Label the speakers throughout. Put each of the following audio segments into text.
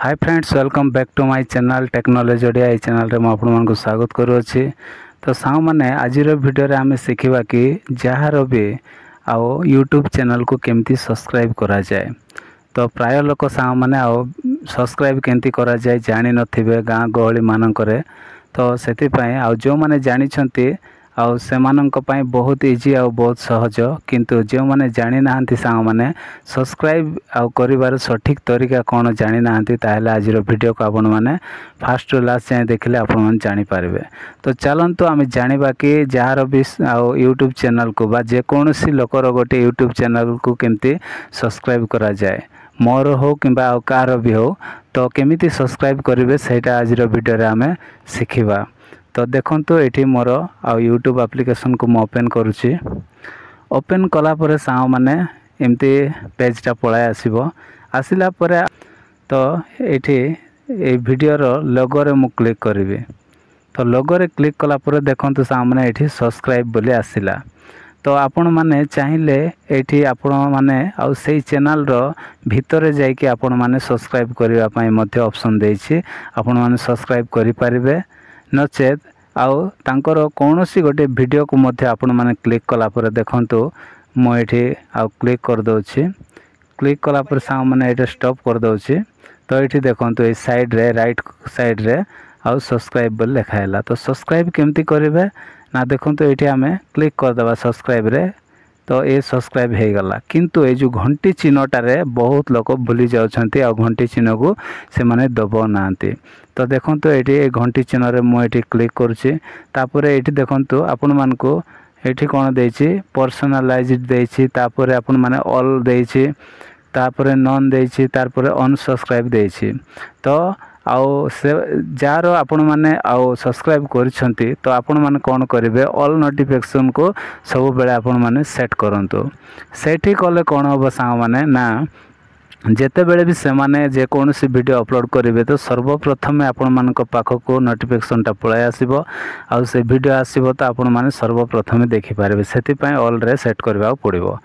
Speaker 1: Hi friends, welcome back to my channel technology Odia. ये चैनल रे आपण मानक स्वागत करूँगी। तो साउ मैंने आज वीडियो रे आमे शिखिबा कि जार भी आओ यूट्यूब चैनल को केमती सब्सक्राइब करा जाए। तो प्राय लोक साउ मैंने आओ सब्सक्राइब केमती करा जाए जानि नथिबे गाँ गहली मानकरे। तो सेति पय आओ जो माने जानि छंती आउ सेमानंक पय बहुत इजी आउ बहुत सहज, किंतु जो माने जानि नाहंती साउ माने सब्सक्राइब आउ करिवार सठिक तरीका कौन जानि नाहंती ताहेले आजिर वीडियो को आपण माने फास्ट टू लास्ट जाए देखले आपण माने जानि पारबे। तो चलंतु आमे जानिबा कि जार भी आउ यूट्यूब चैनल को बा जे कोनोसी लोकर गोटे यूट्यूब चैनल को केमती सब्सक्राइब करा जाए, मोर हो किंबा आउ कार भी हो। तो केमिति सब्सक्राइब करिवे सेटा आजिर वीडियो रे आमे शिखिबा। तो देखंतु एठी मोर आउ यूट्यूब एप्लिकेशन को ओपन करूची। ओपन कला परे साउ माने एमती पेजटा पळाय आसीबो। आसिला परे तो एठी ए वीडियो रो लोगो रे मु क्लिक करिवे। तो लोगो रे क्लिक कला परे देखंतु साउ माने एठी सब्सक्राइब बोली आसिला। तो आपण माने चाहिले एठी आपण माने आउ सेही चैनल रो भितरे जाई कि आपण माने सब्सक्राइब करिवा पय मध्ये ऑप्शन देछि। आपण माने सब्सक्राइब करि परिबे, नचेत आउ तांकर कौनसी गोटे वीडियो को मध्य आपण माने क्लिक कला पर देखंतु मो एठी आउ क्लिक कर दोछि। क्लिक कला पर साउ माने एटा स्टॉप कर दोछि। तो एठी देखंतु ए साइड रे राइट साइड रे आउ सब्सक्राइब बोल लिखाइला। तो सब्सक्राइब केमती करिवे ना देखंतु एठी आमे क्लिक कर दबा सब्सक्राइब रे। तो ये सब्सक्राइब हो गला, किंतु ये जो घंटी चिन्हटारे बहुत लोक भूली जाउछंती आ घंटी चिन्ह को से माने दबो नांती। तो देखंतु एठी घंटी चिन्ह रे मु एठी क्लिक करूची। तापरे एठी देखंतु आपण मानको एठी कोन देछि पर्सनलाइज्ड देछि, तापरे आपण माने ऑल देछि, तापरे नॉन देछि, तापरे अनसब्सक्राइब देछि। तो आउ से जार आपण माने आउ सब्सक्राइब करछंती तो आपण माने कोन करिवे ऑल नोटिफिकेशन को सब बेले आपण माने सेट करंतु। सेठी कले कोन होबो साउ माने ना जेते बेले भी से माने जे कोनोसी वीडियो अपलोड करिवे तो सर्वप्रथम आपण मानक पाखको नोटिफिकेशन टा पळाय आसीबो। आउ से वीडियो आसीबो तो आपण माने सर्वप्रथम देखि पारबे। सेति पय ऑल रे सेट करबा पड़िबो।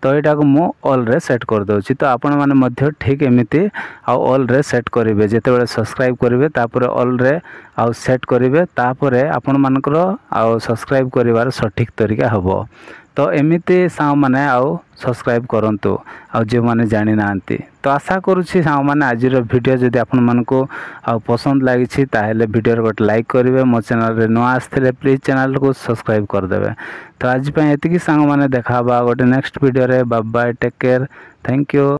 Speaker 1: तो एटा को मु ऑल रे सेट कर दोछि। तो आपण माने मध्य ठीक एमिति आउ ऑल रे सेट करिवे। जेते बेले सब्सक्राइब करिवे तापर ऑल रे आउ सेट करिवे, तापर आपण मानकर आउ सब्सक्राइब करिवार सठिक तरीका हबो। तो एमिति साउ माने आउ सब्सक्राइब करंतु आउ जे माने जानि नांती। तो आशा करूछि साउ माने आजिर वीडियो जदि आपण मानको आउ पसंद लागिछि ताहेले वीडियो रे गोटे लाइक करिवे। मो चैनल रे न आस्थिले प्लीज चैनल को सब्सक्राइब कर देबे। तो आज पय एतिकी साउ माने देखाबा गोटे नेक्स्ट वीडियो रे। Bye bye, take care, thank you.